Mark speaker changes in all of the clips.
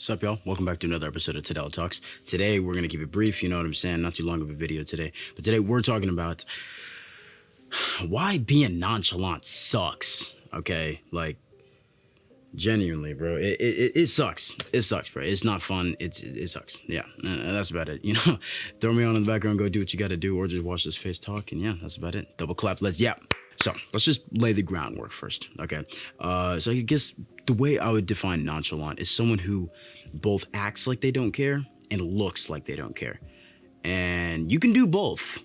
Speaker 1: Sup, y'all? Welcome back to another episode of Tadell Talks. Today, we're going to keep it brief, you know what I'm saying? Not too long of a video today. But today, we're talking about why being nonchalant sucks, okay? Like, genuinely, bro. It sucks. It sucks, bro. It's not fun. It sucks. Yeah, and that's about it, you know? Throw me on in the background, go do what you got to do, or just watch this face talk, and yeah, that's about it. Double clap, So, let's just lay the groundwork first, okay? So I guess the way I would define nonchalant is someone who both acts like they don't care and looks like they don't care. And you can do both.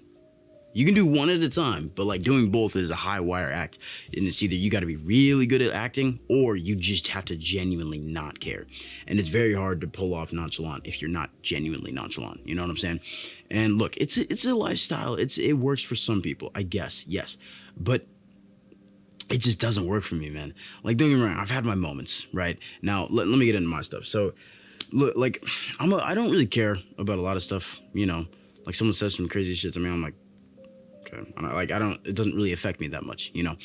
Speaker 1: You can do one at a time, but like doing both is a high wire act. And it's either you got to be really good at acting or you just have to genuinely not care. And it's very hard to pull off nonchalant if you're not genuinely nonchalant. You know what I'm saying? And look, it's a lifestyle. It works for some people, I guess. Yes. But it just doesn't work for me, man. Like, don't get me wrong, I've had my moments, right? Now, let me get into my stuff. So, look, like, I don't really care about a lot of stuff, you know? Like, someone says some crazy shit to me, I'm like, okay. It doesn't really affect me that much, you know?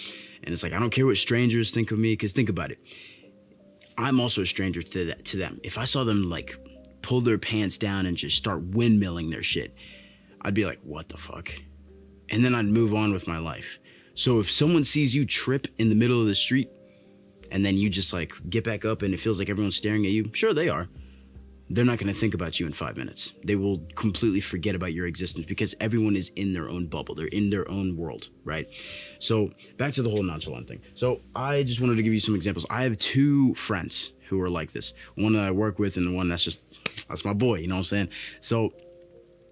Speaker 1: And it's like, I don't care what strangers think of me, because think about it. I'm also a stranger to them. If I saw them, like, pull their pants down and just start windmilling their shit, I'd be like, what the fuck? And then I'd move on with my life. So if someone sees you trip in the middle of the street and then you just like get back up and it feels like everyone's staring at you, sure they are. They're not going to think about you in 5 minutes. They will completely forget about your existence because everyone is in their own bubble. They're in their own world, right? So back to the whole nonchalant thing. So I just wanted to give you some examples. I have two friends who are like this. One that I work with and the one that's my boy, you know what I'm saying? So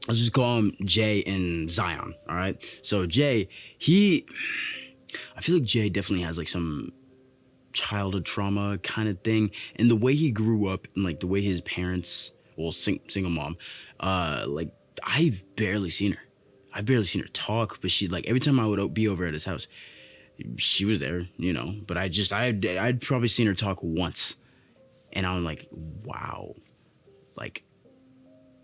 Speaker 1: let's just call him Jay and Zion, all right? So Jay, I feel like Jay definitely has like some childhood trauma kind of thing. And the way he grew up and like the way his parents, well, single mom, like I've barely seen her talk, but she like every time I would be over at his house, she was there, you know, but I'd probably seen her talk once. And I'm like, wow, like,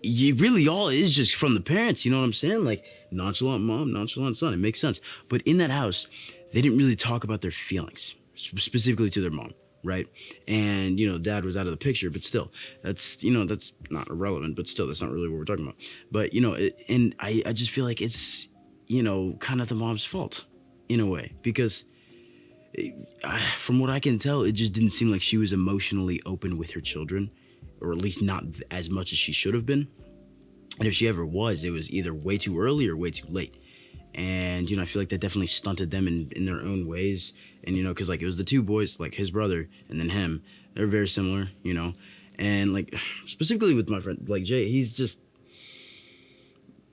Speaker 1: you really all is just from the parents, you know what I'm saying? Like, nonchalant mom, nonchalant son, it makes sense. But in that house, they didn't really talk about their feelings, specifically to their mom, right? And, you know, dad was out of the picture, but still, that's not irrelevant, but still, that's not really what we're talking about. But, you know, I just feel like it's, you know, kind of the mom's fault, in a way, because from what I can tell, it just didn't seem like she was emotionally open with her children, or at least not as much as she should have been. And if she ever was, it was either way too early or way too late. And, you know, I feel like that definitely stunted them in their own ways. And, you know, because, like, it was the two boys, like, his brother and then him. They're very similar, you know. And, like, specifically with my friend, like, Jay, he's just...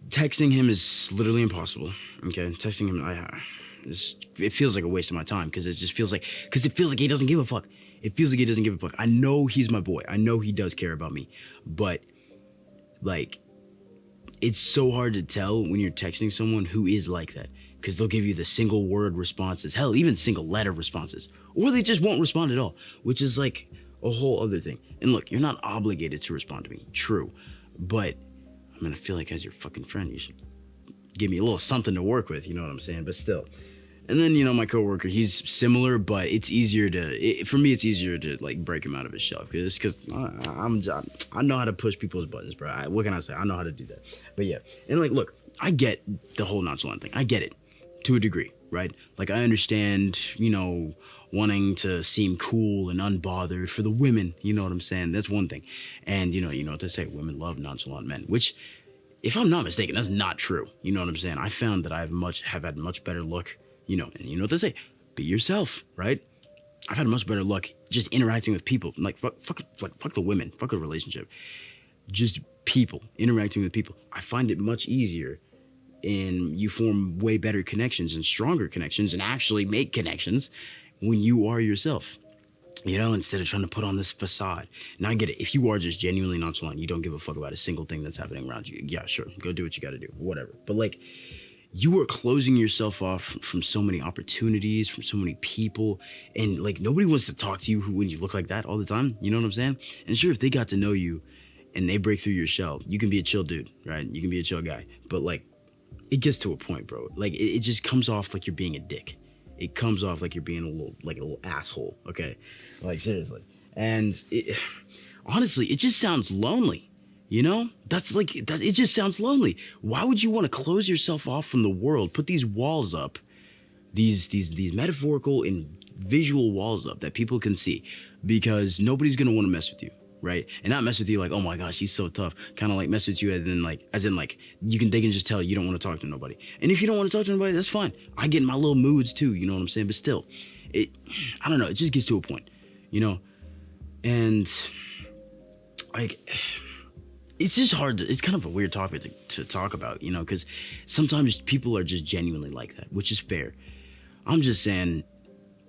Speaker 1: Texting him is literally impossible, okay? Texting him, it feels like a waste of my time because it feels like he doesn't give a fuck. It feels like he doesn't give a fuck. I know he's my boy. I know he does care about me. But, like, it's so hard to tell when you're texting someone who is like that. Because they'll give you the single word responses. Hell, even single letter responses. Or they just won't respond at all. Which is, like, a whole other thing. And look, you're not obligated to respond to me. True. But, I mean, I feel like as your fucking friend, you should give me a little something to work with. You know what I'm saying? But still. And then, you know, my coworker, he's similar, but it's easier for me, it's easier to, like, break him out of his shell. Because I know how to push people's buttons, bro. What can I say? I know how to do that. But, yeah. And, like, look, I get the whole nonchalant thing. I get it to a degree, right? Like, I understand, you know, wanting to seem cool and unbothered for the women. You know what I'm saying? That's one thing. And, you know what they say, women love nonchalant men, which, if I'm not mistaken, that's not true. You know what I'm saying? I found that I have had much better luck. You know, and you know what they say, be yourself, right? I've had much better luck just interacting with people. Like, fuck the women, fuck the relationship. Just people, interacting with people. I find it much easier, and you form way better connections and stronger connections and actually make connections when you are yourself. You know, instead of trying to put on this facade. Now, I get it. If you are just genuinely nonchalant, you don't give a fuck about a single thing that's happening around you. Yeah, sure. Go do what you got to do. Whatever. But, like, you are closing yourself off from so many opportunities, from so many people. And, like, nobody wants to talk to you when you look like that all the time. You know what I'm saying? And sure, if they got to know you and they break through your shell, you can be a chill dude, right? You can be a chill guy. But, like, it gets to a point, bro. Like, it just comes off like you're being a dick. It comes off like you're being a little asshole, okay? Like, seriously. And honestly, it just sounds lonely. You know, it just sounds lonely. Why would you want to close yourself off from the world, put these walls up, these metaphorical and visual walls up that people can see, because nobody's going to want to mess with you, right? And not mess with you like, oh my gosh, he's so tough. Kind of like mess with you as in they can just tell you don't want to talk to nobody. And if you don't want to talk to nobody, that's fine. I get in my little moods too, you know what I'm saying? But still, I don't know, it just gets to a point, you know? And like, it's just hard it's kind of a weird topic to talk about, you know, because sometimes people are just genuinely like that, which is fair. I'm just saying,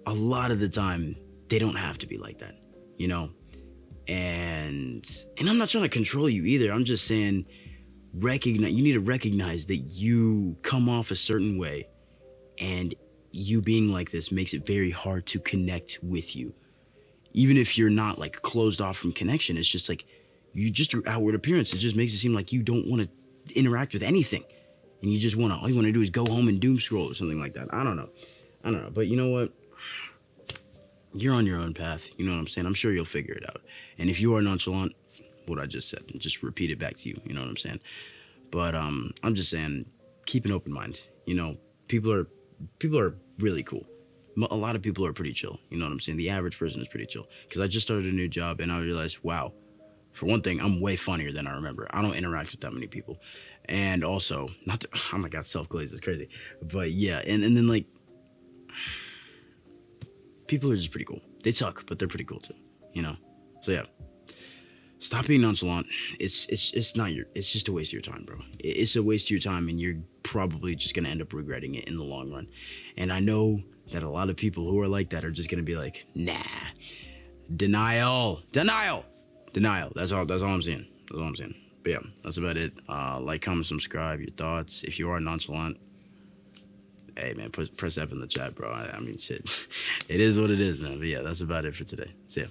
Speaker 1: a lot of the time, they don't have to be like that, you know? And I'm not trying to control you either. I'm just saying, you need to recognize that you come off a certain way, and you being like this makes it very hard to connect with you. Even if you're not like closed off from connection, it's just like, your outward appearance, it just makes it seem like you don't want to interact with anything. And all you want to do is go home and doom scroll or something like that. I don't know. But you know what? You're on your own path. You know what I'm saying? I'm sure you'll figure it out. And if you are nonchalant, what I just said, just repeat it back to you. You know what I'm saying? But I'm just saying, keep an open mind. You know, people are really cool. A lot of people are pretty chill. You know what I'm saying? The average person is pretty chill. Because I just started a new job and I realized, wow, for one thing, I'm way funnier than I remember. I don't interact with that many people. And also, oh my God, self-glaze is crazy. But yeah, and then like, people are just pretty cool. They suck, but they're pretty cool too, you know? So yeah, stop being nonchalant. It's just a waste of your time, bro. It's a waste of your time, and you're probably just going to end up regretting it in the long run. And I know that a lot of people who are like that are just going to be like, nah, denial. That's all I'm saying. But yeah, that's about it. Like, comment, subscribe, your thoughts. If you are nonchalant, hey man, press F in the chat, bro. I mean, shit. It is what it is, man. But yeah, that's about it for today. See ya.